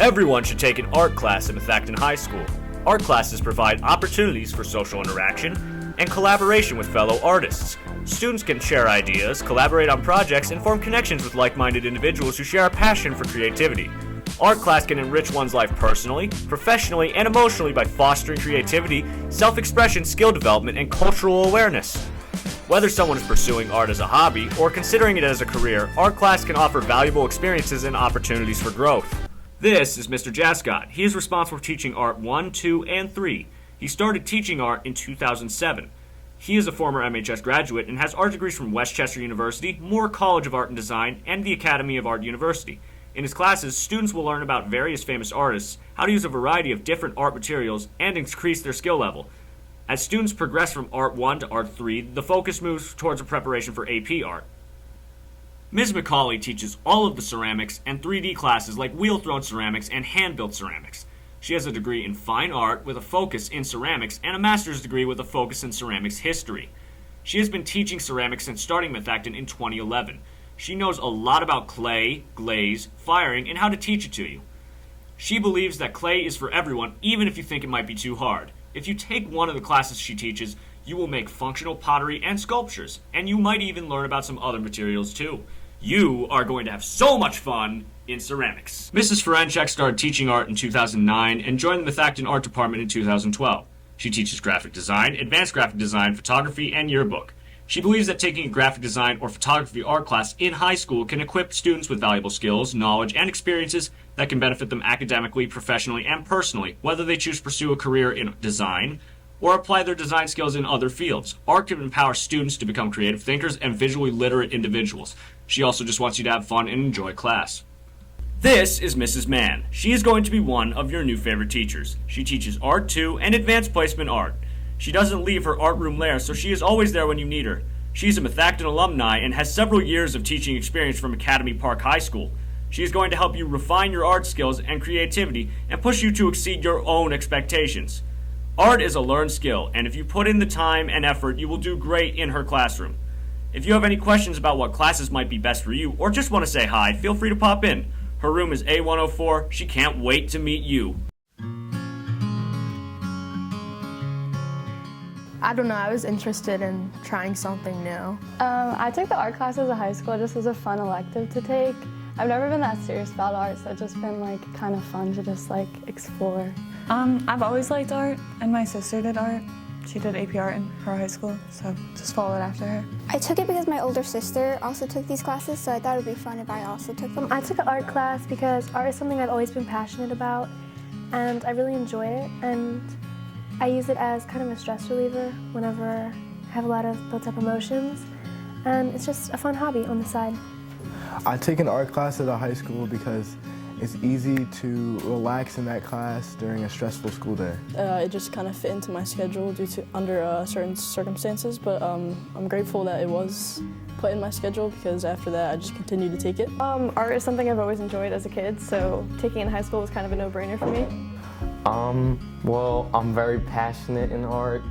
Everyone should take an art class at Methacton High School. Art classes provide opportunities for social interaction and collaboration with fellow artists. Students can share ideas, collaborate on projects, and form connections with like-minded individuals who share a passion for creativity. Art class can enrich one's life personally, professionally, and emotionally by fostering creativity, self-expression, skill development, and cultural awareness. Whether someone is pursuing art as a hobby or considering it as a career, art class can offer valuable experiences and opportunities for growth. This is Mr. Jascott. He is responsible for teaching Art 1, 2, and 3. He started teaching art in 2007. He is a former MHS graduate and has art degrees from Westchester University, Moore College of Art and Design, and the Academy of Art University. In his classes, students will learn about various famous artists, how to use a variety of different art materials, and increase their skill level. As students progress from Art 1 to Art 3, the focus moves towards a preparation for AP Art. Ms. McCauley teaches all of the ceramics and 3D classes like wheel-thrown ceramics and hand-built ceramics. She has a degree in fine art with a focus in ceramics and a master's degree with a focus in ceramics history. She has been teaching ceramics since starting Methacton in 2011. She knows a lot about clay, glaze, firing, and how to teach it to you. She believes that clay is for everyone, even if you think it might be too hard. If you take one of the classes she teaches, you will make functional pottery and sculptures, and you might even learn about some other materials too. You are going to have so much fun in ceramics. Mrs. Ferenczak started teaching art in 2009 and joined the Methacton Art Department in 2012. She teaches graphic design, advanced graphic design, photography, and yearbook. She believes that taking a graphic design or photography art class in high school can equip students with valuable skills, knowledge, and experiences that can benefit them academically, professionally, and personally, whether they choose to pursue a career in design or apply their design skills in other fields. Art can empower students to become creative thinkers and visually literate individuals. She also just wants you to have fun and enjoy class. This is Mrs. Mann. She is going to be one of your new favorite teachers. She teaches Art 2 and Advanced Placement Art. She doesn't leave her art room there, so she is always there when you need her. She's a Methacton alumni and has several years of teaching experience from Academy Park High School. She is going to help you refine your art skills and creativity and push you to exceed your own expectations. Art is a learned skill, and if you put in the time and effort, you will do great in her classroom. If you have any questions about what classes might be best for you, or just want to say hi, feel free to pop in. Her room is A104. She can't wait to meet you. I don't know, I was interested in trying something new. I took the art class as a high school just as a fun elective to take. I've never been that serious about art, so it's just been like kind of fun to just like explore. I've always liked art, and my sister did art. She did AP art in her high school, so just followed after her. I took it because my older sister also took these classes, so I thought it would be fun if I also took them. I took an art class because art is something I've always been passionate about, and I really enjoy it, and I use it as kind of a stress reliever whenever I have a lot of built-up emotions, and it's just a fun hobby on the side. I take an art class at a high school because it's easy to relax in that class during a stressful school day. It just kind of fit into my schedule under certain circumstances, but I'm grateful that it was put in my schedule because after that I just continued to take it. Art is something I've always enjoyed as a kid, so taking it in high school was kind of a no-brainer for me. Well, I'm very passionate in art.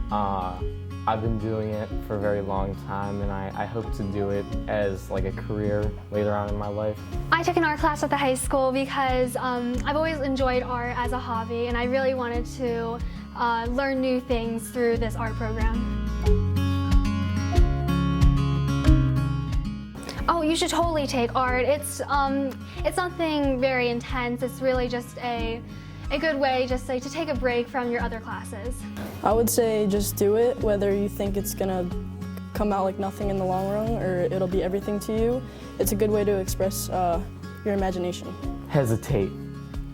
I've been doing it for a very long time, and I hope to do it as like a career later on in my life. I took an art class at the high school because I've always enjoyed art as a hobby, and I really wanted to learn new things through this art program. Oh, you should totally take art. It's nothing very intense. It's really just a good way just like to take a break from your other classes. I would say just do it, whether you think it's gonna come out like nothing in the long run or it'll be everything to you. It's a good way to express your imagination. Hesitate,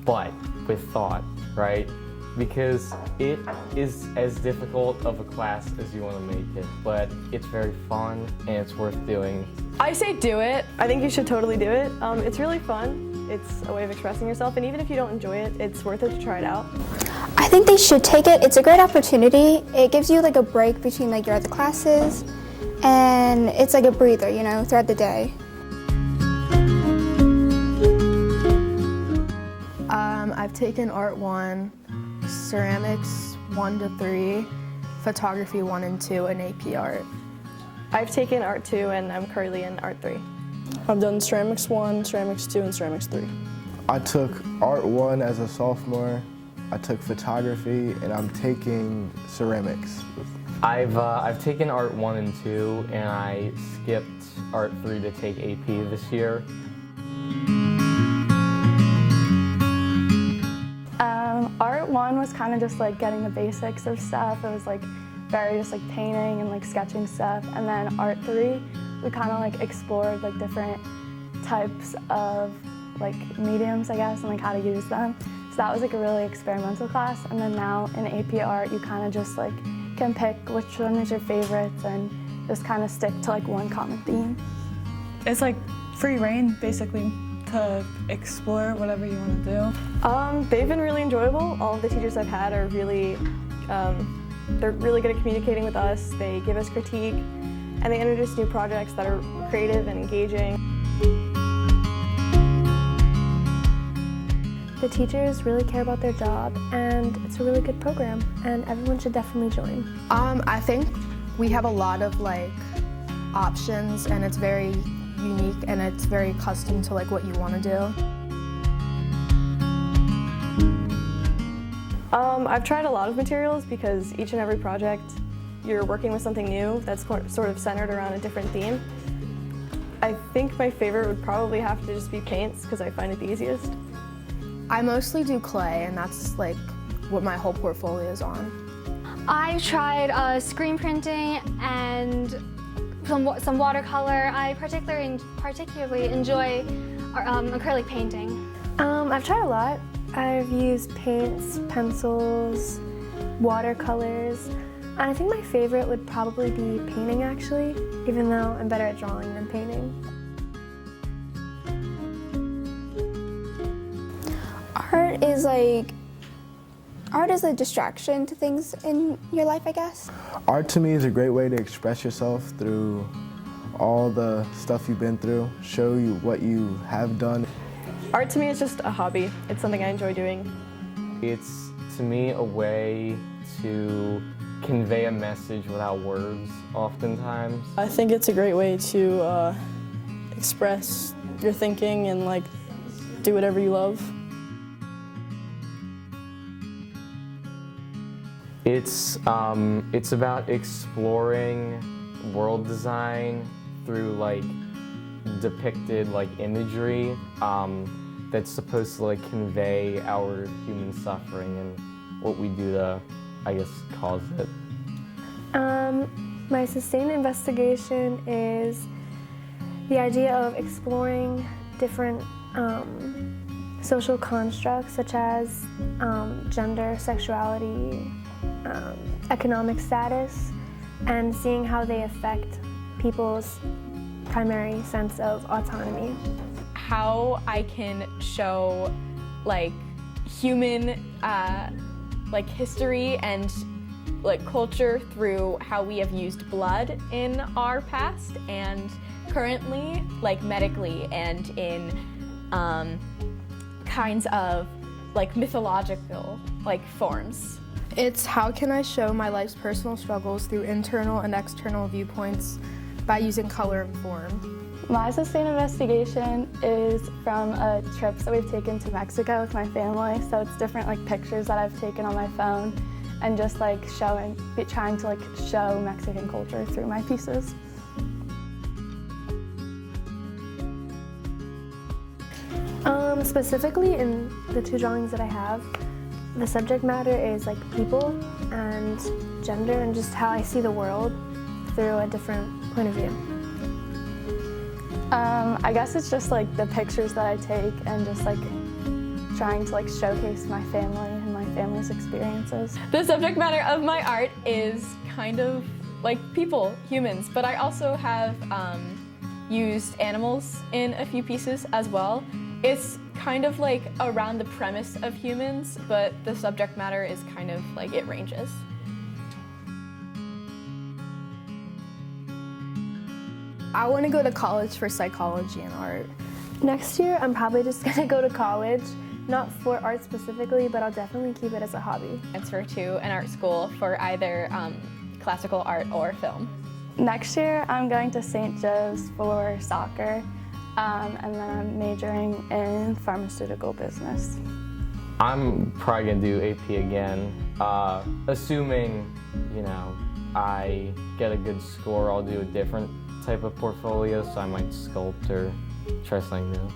but with thought, right? Because it is as difficult of a class as you want to make it, but it's very fun and it's worth doing. I say do it. I think you should totally do it. It's really fun. It's a way of expressing yourself, and even if you don't enjoy it, it's worth it to try it out. I think they should take it. It's a great opportunity. It gives you like a break between like your other classes, and it's like a breather, you know, throughout the day. I've taken Art 1, Ceramics 1 to 3, Photography 1 and 2, and AP Art. I've taken Art 2, and I'm currently in Art 3. I've done Ceramics 1, Ceramics 2, and Ceramics 3. I took Art 1 as a sophomore, I took photography, and I'm taking ceramics. I've taken Art 1 and 2, and I skipped Art 3 to take AP this year. Art 1 was kind of just like getting the basics of stuff. It was like very just like painting and like sketching stuff. And then Art 3, we kind of like explored like different types of like mediums, I guess, and like how to use them. So that was like a really experimental class. And then now in AP Art, you kind of just like can pick which one is your favorites and just kind of stick to like one common theme. It's like free reign, basically, to explore whatever you want to do. They've been really enjoyable. All of the teachers I've had are really, they're really good at communicating with us. They give us critique, and they introduce new projects that are creative and engaging. The teachers really care about their job, and it's a really good program, and everyone should definitely join. I think we have a lot of like options, and it's very unique, and it's very custom to like what you want to do. I've tried a lot of materials because each and every project you're working with something new that's sort of centered around a different theme. I think my favorite would probably have to just be paints because I find it the easiest. I mostly do clay, and that's like what my whole portfolio is on. I've tried screen printing and some watercolor. I particularly enjoy acrylic painting. I've tried a lot. I've used paints, pencils, watercolors, and I think my favorite would probably be painting actually, even though I'm better at drawing than painting. Art is a distraction to things in your life, I guess. Art to me is a great way to express yourself through all the stuff you've been through, show you what you have done. Art to me is just a hobby. It's something I enjoy doing. It's, to me, a way to convey a message without words, oftentimes. I think it's a great way to express your thinking and like do whatever you love. It's about exploring world design through like depicted like imagery that's supposed to like convey our human suffering and what we do to, I guess, cause it. My sustained investigation is the idea of exploring different social constructs such as gender, sexuality, economic status, and seeing how they affect people's primary sense of autonomy. How I can show like human like history and like culture through how we have used blood in our past and currently, like medically and in kinds of like mythological like forms. It's how can I show my life's personal struggles through internal and external viewpoints by using color and form. My sustained investigation is from a trip that we've taken to Mexico with my family. So it's different like pictures that I've taken on my phone and just like trying to like show Mexican culture through my pieces. Specifically in the two drawings that I have, the subject matter is like people and gender and just how I see the world through a different point of view. I guess it's just like the pictures that I take and just like trying to like showcase my family and my family's experiences. The subject matter of my art is kind of like people, humans, but I also have used animals in a few pieces as well. It's kind of like around the premise of humans, but the subject matter is kind of like it ranges. I want to go to college for psychology and art. Next year, I'm probably just gonna go to college, not for art specifically, but I'll definitely keep it as a hobby. Transfer to an art school for either classical art or film. Next year, I'm going to St. Joe's for soccer. and then I'm majoring in pharmaceutical business. I'm probably gonna do AP again, assuming, you know, I get a good score. I'll do a different type of portfolio, so I might sculpt or try something new.